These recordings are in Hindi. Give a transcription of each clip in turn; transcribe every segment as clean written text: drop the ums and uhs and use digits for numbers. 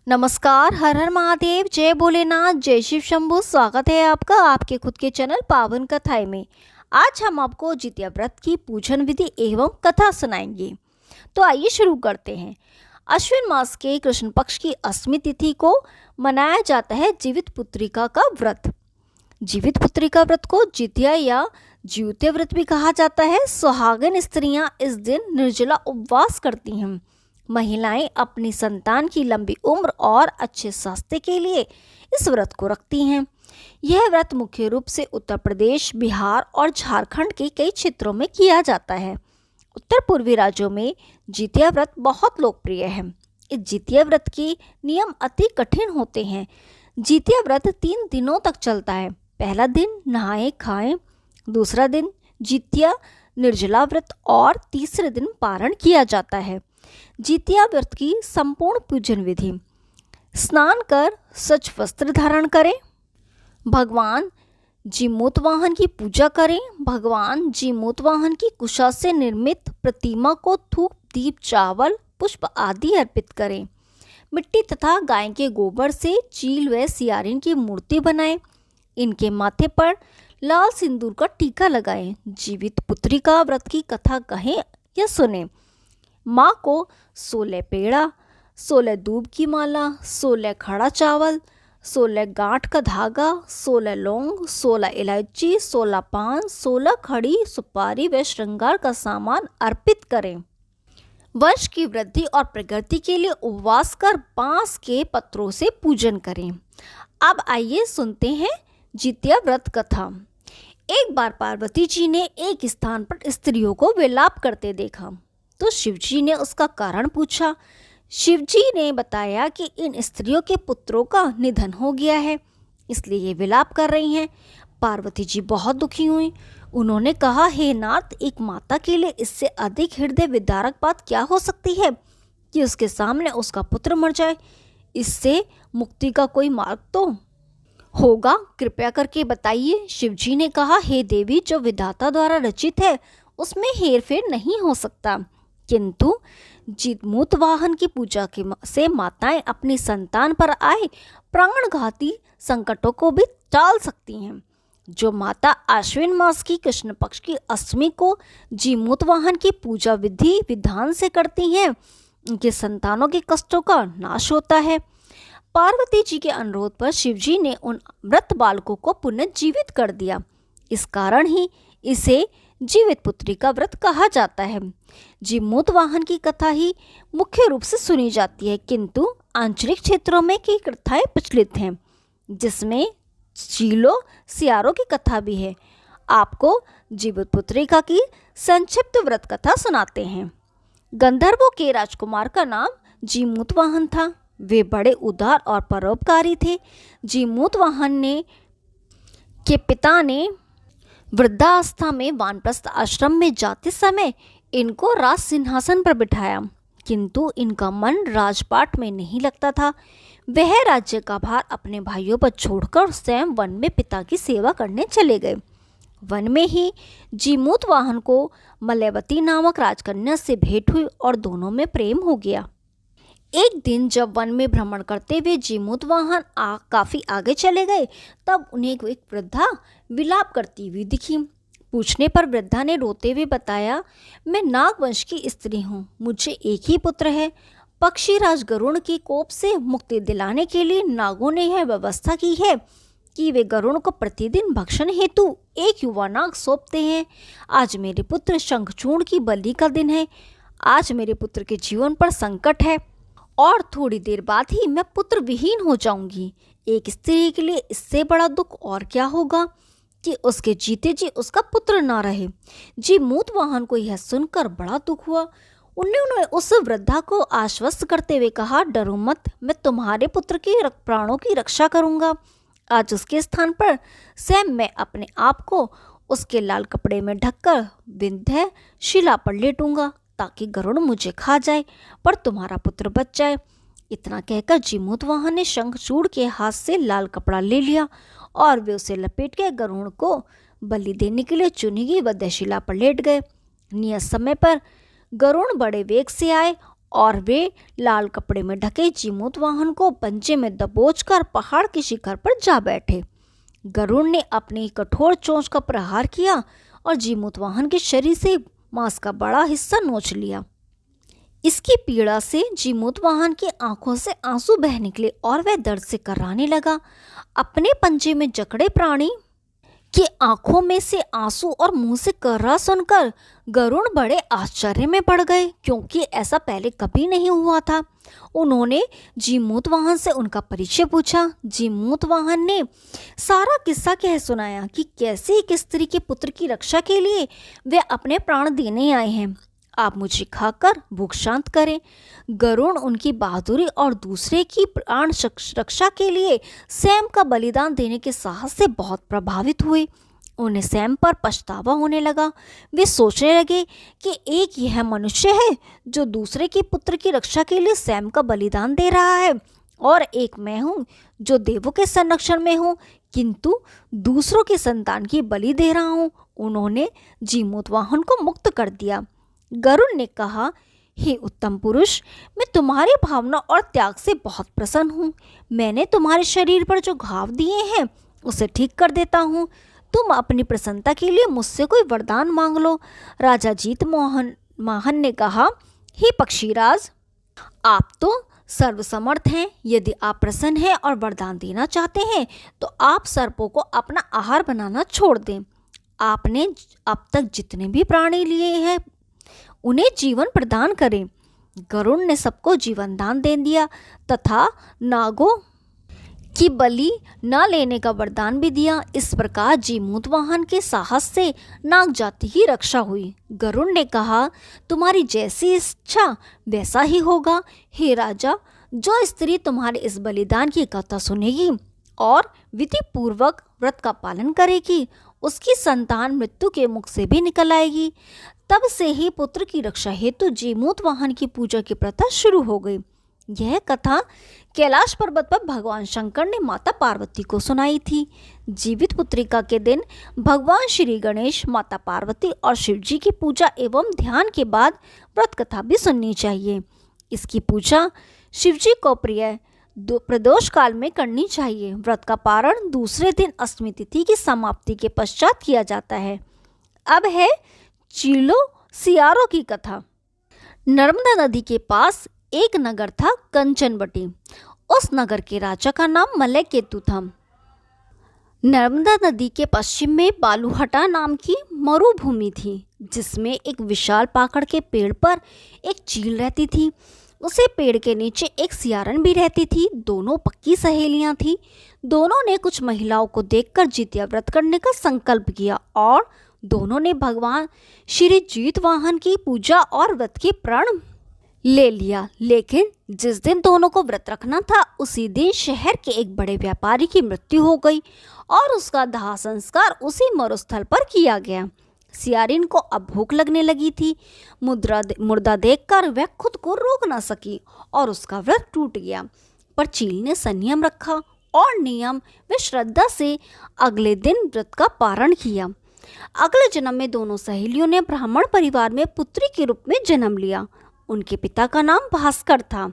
नमस्कार। हर हर महादेव, जय भोलेनाथ, जय शिव शंभू। स्वागत है आपका आपके खुद के चैनल पावन कथाएं में। आज हम आपको जितिया व्रत की पूजन विधि एवं कथा सुनाएंगे। तो आइए शुरू करते हैं। अश्विन मास के कृष्ण पक्ष की अष्टमी तिथि को मनाया जाता है जीवित पुत्रिका का व्रत। जीवित पुत्रिका व्रत को जितिया या ज्योतिया व्रत भी कहा जाता है। सुहागन स्त्रियां इस दिन निर्जला उपवास करती हैं। महिलाएं अपनी संतान की लंबी उम्र और अच्छे स्वास्थ्य के लिए इस व्रत को रखती हैं। यह व्रत मुख्य रूप से उत्तर प्रदेश, बिहार और झारखंड के कई क्षेत्रों में किया जाता है। उत्तर पूर्वी राज्यों में जितिया व्रत बहुत लोकप्रिय है। इस जितिया व्रत के नियम अति कठिन होते हैं। जितिया व्रत 3 दिनों तक चलता है। पहला दिन नहाए खाएं, दूसरा दिन जितिया निर्जला व्रत और तीसरे दिन पारण किया जाता है। जितिया व्रत की संपूर्ण पूजन विधि: स्नान कर स्वच्छ वस्त्र धारण करें, भगवान जीमूतवाहन की पूजा करें। भगवान जीमूतवाहन की कुशा से निर्मित प्रतिमा को धूप, दीप, चावल, पुष्प आदि अर्पित करें। मिट्टी तथा गाय के गोबर से चील व सियारिन की मूर्ति बनाएं। इनके माथे पर लाल सिंदूर का टीका लगाएं। जीवित पुत्रिका व्रत की कथा कहें या सुने। माँ को 16 पेड़ा, 16 दूब की माला, 16 खड़ा चावल, 16 गांठ का धागा, 16 लौंग, 16 इलायची, 16 पान, 16 खड़ी सुपारी व श्रृंगार का सामान अर्पित करें। वंश की वृद्धि और प्रगति के लिए उपवास कर बांस के पत्रों से पूजन करें। अब आइए सुनते हैं जितिया व्रत कथा। एक बार पार्वती जी ने एक स्थान पर स्त्रियों को विलाप करते देखा तो शिवजी ने उसका कारण पूछा। शिवजी ने बताया कि इन स्त्रियों के पुत्रों का निधन हो गया है, इसलिए ये विलाप कर रही हैं। पार्वती जी बहुत दुखी हुई। उन्होंने कहा, हे नाथ, एक माता के लिए इससे अधिक हृदय विदारक बात क्या हो सकती है कि उसके सामने उसका पुत्र मर जाए। इससे मुक्ति का कोई मार्ग तो होगा, कृपया करके बताइए। शिवजी ने कहा, हे देवी, जो विधाता द्वारा रचित है उसमें हेरफेर नहीं हो सकता, किंतु जीमूतवाहन की पूजा से माताएं अपनी संतान पर आए प्राणघाती संकटों को भी टाल सकती हैं। जो माता आश्विन मास की कृष्ण पक्ष की अष्टमी को जीमूतवाहन की पूजा विधि विधान से करती हैं, उनके संतानों के कष्टों का नाश होता है। पार्वती जी के अनुरोध पर शिवजी ने उन मृत बालकों को पुनर्जीवित कर दिया। इस कारण ही इसे जीवित पुत्रिका व्रत कहा जाता है। जीमूतवाहन की कथा ही मुख्य रूप से सुनी जाती है, किंतु आंचलिक क्षेत्रों में की कथाएं प्रचलित हैं, जिसमें चीलों सियारों की कथा भी है। आपको जीवित पुत्रिका की संक्षिप्त व्रत कथा सुनाते हैं। गंधर्वों के राजकुमार का नाम जीमूतवाहन था। वे बड़े उदार और परोपकारी थे। जीमूतवाहन के पिता ने वृद्धावस्था में वानप्रस्थ आश्रम में जाते समय इनको राज सिंहासन पर बिठाया, किंतु इनका मन राजपाट में नहीं लगता था। वह राज्य का भार अपने भाइयों पर छोड़कर स्वयं वन में पिता की सेवा करने चले गए। वन में ही जीमूतवाहन को मलयवती नामक राजकन्या से भेंट हुई और दोनों में प्रेम हो गया। एक दिन जब वन में भ्रमण करते हुए जीमूतवाहन काफी आगे चले गए, तब उन्हें एक वृद्धा विलाप करती हुई दिखी। पूछने पर वृद्धा ने रोते हुए बताया, मैं नागवंश की स्त्री हूँ, मुझे एक ही पुत्र है। पक्षीराज गरुड़ के कोप से मुक्ति दिलाने के लिए नागों ने यह व्यवस्था की है कि वे गरुड़ को प्रतिदिन भक्षण हेतु एक युवा नाग सौंपते हैं। आज मेरे पुत्र शंखचूर्ण की बलि का दिन है। आज मेरे पुत्र के जीवन पर संकट है और थोड़ी देर बाद ही मैं पुत्र विहीन हो जाऊंगी। एक स्त्री के लिए इससे बड़ा दुख और क्या होगा कि उसके जीते जी उसका पुत्र ना रहे। जीमूतवाहन को यह सुनकर बड़ा दुख हुआ। उन्होंने उस वृद्धा को आश्वस्त करते हुए कहा, डरो मत, मैं तुम्हारे पुत्र के प्राणों की रक्षा करूंगा। आज उसके स्थान पर स्वयं मैं अपने आप को उसके लाल कपड़े में ढककर विंध्य शिला पर लेटूंगा, ताकि गरुड़ मुझे खा जाए पर तुम्हारा पुत्र बच जाए। इतना कहकर जीमूतवाहन ने शंखचूड़ के हाथ से लाल कपड़ा ले लिया और वे उसे लपेट के गरुड़ को बलि देने के लिए चुनी गई वध्यशिला पर लेट गए। नियत समय पर गरुड़ बड़े वेग से आए और वे लाल कपड़े में ढके जीमूतवाहन को पंजे में दबोचकर पहाड़ के शिखर पर जा बैठे। गरुड़ ने अपनी कठोर चोंच का प्रहार किया और जीमूतवाहन के शरीर से मांस का बड़ा हिस्सा नोच लिया। इसकी पीड़ा से जीमूतवाहन की आंखों से आंसू बह निकले और वह दर्द से कराहने लगा। अपने पंजे में जकड़े प्राणी की आंखों में से आंसू और मुंह से कर्रा सुनकर गरुड़ बड़े आश्चर्य में पड़ गए, क्योंकि ऐसा पहले कभी नहीं हुआ था। उन्होंने जीमूतवाहन से उनका परिचय पूछा। जीमूतवाहन ने सारा किस्सा कह सुनाया कि कैसे एक स्त्री के पुत्र की रक्षा के लिए वे अपने प्राण देने आए हैं। आप मुझे खाकर भूख शांत करें। गरुड़ उनकी बहादुरी और दूसरे की प्राण रक्षा के लिए स्वयं का बलिदान देने के साहस से बहुत प्रभावित हुए। उन्हें स्वयं पर पछतावा होने लगा। वे सोचने लगे कि एक यह मनुष्य है जो दूसरे के पुत्र की रक्षा के लिए स्वयं का बलिदान दे रहा है, और एक मैं हूँ जो देवों के संरक्षण में हूँ किंतु दूसरों की संतान की बलि दे रहा हूँ। उन्होंने जीमूतवाहन को मुक्त कर दिया। गरुड़ ने कहा, हे उत्तम पुरुष, मैं तुम्हारी भावना और त्याग से बहुत प्रसन्न हूँ। मैंने तुम्हारे शरीर पर जो घाव दिए हैं उसे ठीक कर देता हूँ। तुम अपनी प्रसन्नता के लिए मुझसे कोई वरदान मांग लो। राजा जीतवाहन ने कहा, हे पक्षीराज, आप तो सर्वसमर्थ हैं। यदि आप प्रसन्न हैं और वरदान देना चाहते हैं तो आप सर्पों को अपना आहार बनाना छोड़ दें। आपने अब तक जितने भी प्राणी लिए हैं उन्हें जीवन प्रदान करें। गरुड़ ने सबको जीवन दान दे दिया तथा नागों की बलि न लेने का वरदान भी दिया। इस प्रकार जीमूतवाहन के साहस से नाग जाति की रक्षा हुई। गरुड़ ने कहा, तुम्हारी जैसी इच्छा वैसा ही होगा। हे राजा, जो स्त्री तुम्हारे इस बलिदान की कथा सुनेगी और विधि पूर्वक व्रत का पालन करेगी, उसकी संतान मृत्यु के मुख से भी निकल आएगी। तब से ही पुत्र की रक्षा हेतु जीमूतवाहन की पूजा की प्रथा शुरू हो गई। यह कथा कैलाश पर्वत पर भगवान शंकर ने माता पार्वती को सुनाई थी। जीवित पुत्रिका के दिन भगवान श्री गणेश, माता पार्वती और शिव जी की पूजा एवं ध्यान के बाद व्रत कथा भी सुननी चाहिए। इसकी पूजा शिव जी को प्रिय प्रदोष काल में करनी चाहिए। व्रत का पारण दूसरे दिन अष्टमी तिथि की समाप्ति के पश्चात किया जाता है। अब है चीलो सियारों की कथा। नर्मदा नदी के पास एक नगर था, कंचनवटी। उस नगर के राजा का नाम मलयकेतु था। नर्मदा नदी के पश्चिम में बालूहटा नाम की मरुभूमि थी, जिसमें एक विशाल पाकड़ के पेड़ पर एक चील रहती थी। उसे पेड़ के नीचे एक सियारन भी रहती थी। दोनों पक्की सहेलियां थीं। दोनों ने कुछ महिलाओं को देखकर जितिया व्रत करने का संकल्प किया और दोनों ने भगवान श्री जीतवाहन की पूजा और व्रत के प्रण ले लिया। लेकिन जिस दिन दोनों को व्रत रखना था उसी दिन शहर के एक बड़े व्यापारी की मृत्यु हो गई और उसका दाह संस्कार उसी मरुस्थल पर किया गया। सियारिन को अब भूख लगने लगी थी। मुर्दा देखकर वह खुद को रोक न सकी और उसका व्रत टूट गया। पर चील ने संयम रखा और नियम व श्रद्धा से अगले दिन व्रत का पारण किया। अगले जन्म में दोनों सहेलियों ने ब्राह्मण परिवार में पुत्री के रूप में जन्म लिया। उनके पिता का नाम भास्कर था।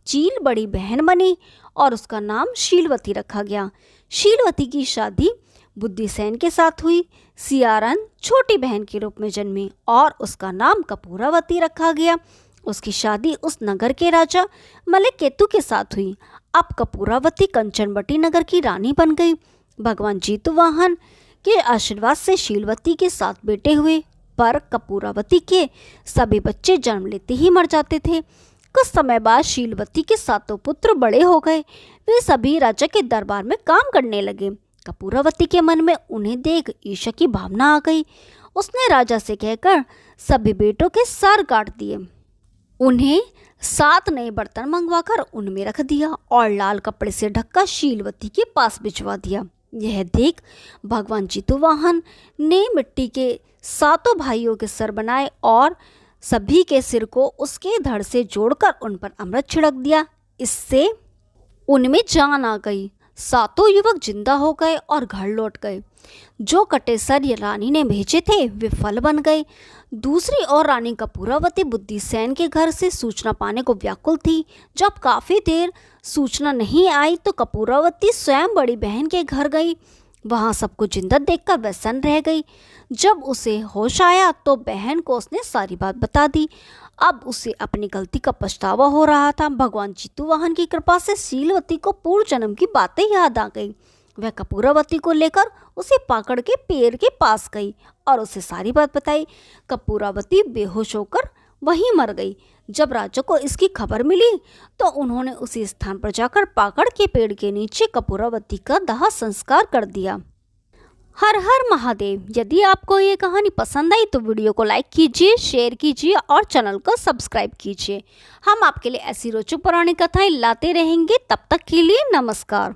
चील बड़ी बहन बनी और उसका नाम शीलवती रखा गया। शीलवती की शादी बुद्धिसेन के साथ हुई। सियारन छोटी बहन के रूप में जन्मी और उसका नाम कपूरावती रखा गया। उसकी शादी उस नगर के राजा मलयकेतु के साथ हुई। अब कपूरावती कंचनवटी नगर की रानी बन गई। भगवान जीतवाहन के आशीर्वाद से शीलवती के 7 बेटे हुए, पर कपूरावती के सभी बच्चे जन्म लेते ही मर जाते थे। कुछ समय बाद शीलवती के 7 पुत्र बड़े हो गए। वे सभी राजा के दरबार में काम करने लगे। कपूरावती के मन में उन्हें देख ईर्ष्या की भावना आ गई। उसने राजा से कहकर सभी बेटों के सर काट दिए। उन्हें 7 नए बर्तन मंगवाकर उनमें रख दिया और लाल कपड़े से ढककर शीलवती के पास भिजवा दिया। यह देख भगवान जीतवाहन ने मिट्टी के 7 भाइयों के सर बनाए और सभी के सिर को उसके धड़ से जोड़कर उन पर अमृत छिड़क दिया। इससे उनमें जान आ गई। 7 युवक जिंदा हो गए और घर लौट गए। जो कटे सर ये रानी ने भेजे थे वे फल बन गए। दूसरी ओर रानी कपूरावती बुद्धिसेन के घर से सूचना पाने को व्याकुल थी। जब काफी देर सूचना नहीं आई तो कपूरावती स्वयं बड़ी बहन के घर गई। वहां सबको जिंदा देखकर वह सन्न रह गई। जब उसे होश आया तो बहन को उसने सारी बात बता दी। अब उसे अपनी गलती का पछतावा हो रहा था। भगवान जितुवाहन की कृपा से शीलवती को पूर्व जन्म की बातें याद आ गई। वह कपूरावती को लेकर उसे पकड़ के पेड़ के पास गई और उसे सारी बात बताई। कपूरावती बेहोश होकर वहीं मर गई। जब राजा को इसकी खबर मिली तो उन्होंने उसी स्थान पर जाकर पाकड़ के पेड़ के नीचे कपूरावती का दाह संस्कार कर दिया। हर हर महादेव। यदि आपको ये कहानी पसंद आई तो वीडियो को लाइक कीजिए, शेयर कीजिए और चैनल को सब्सक्राइब कीजिए। हम आपके लिए ऐसी रोचक पौराणिक कथाएं लाते रहेंगे। तब तक के लिए नमस्कार।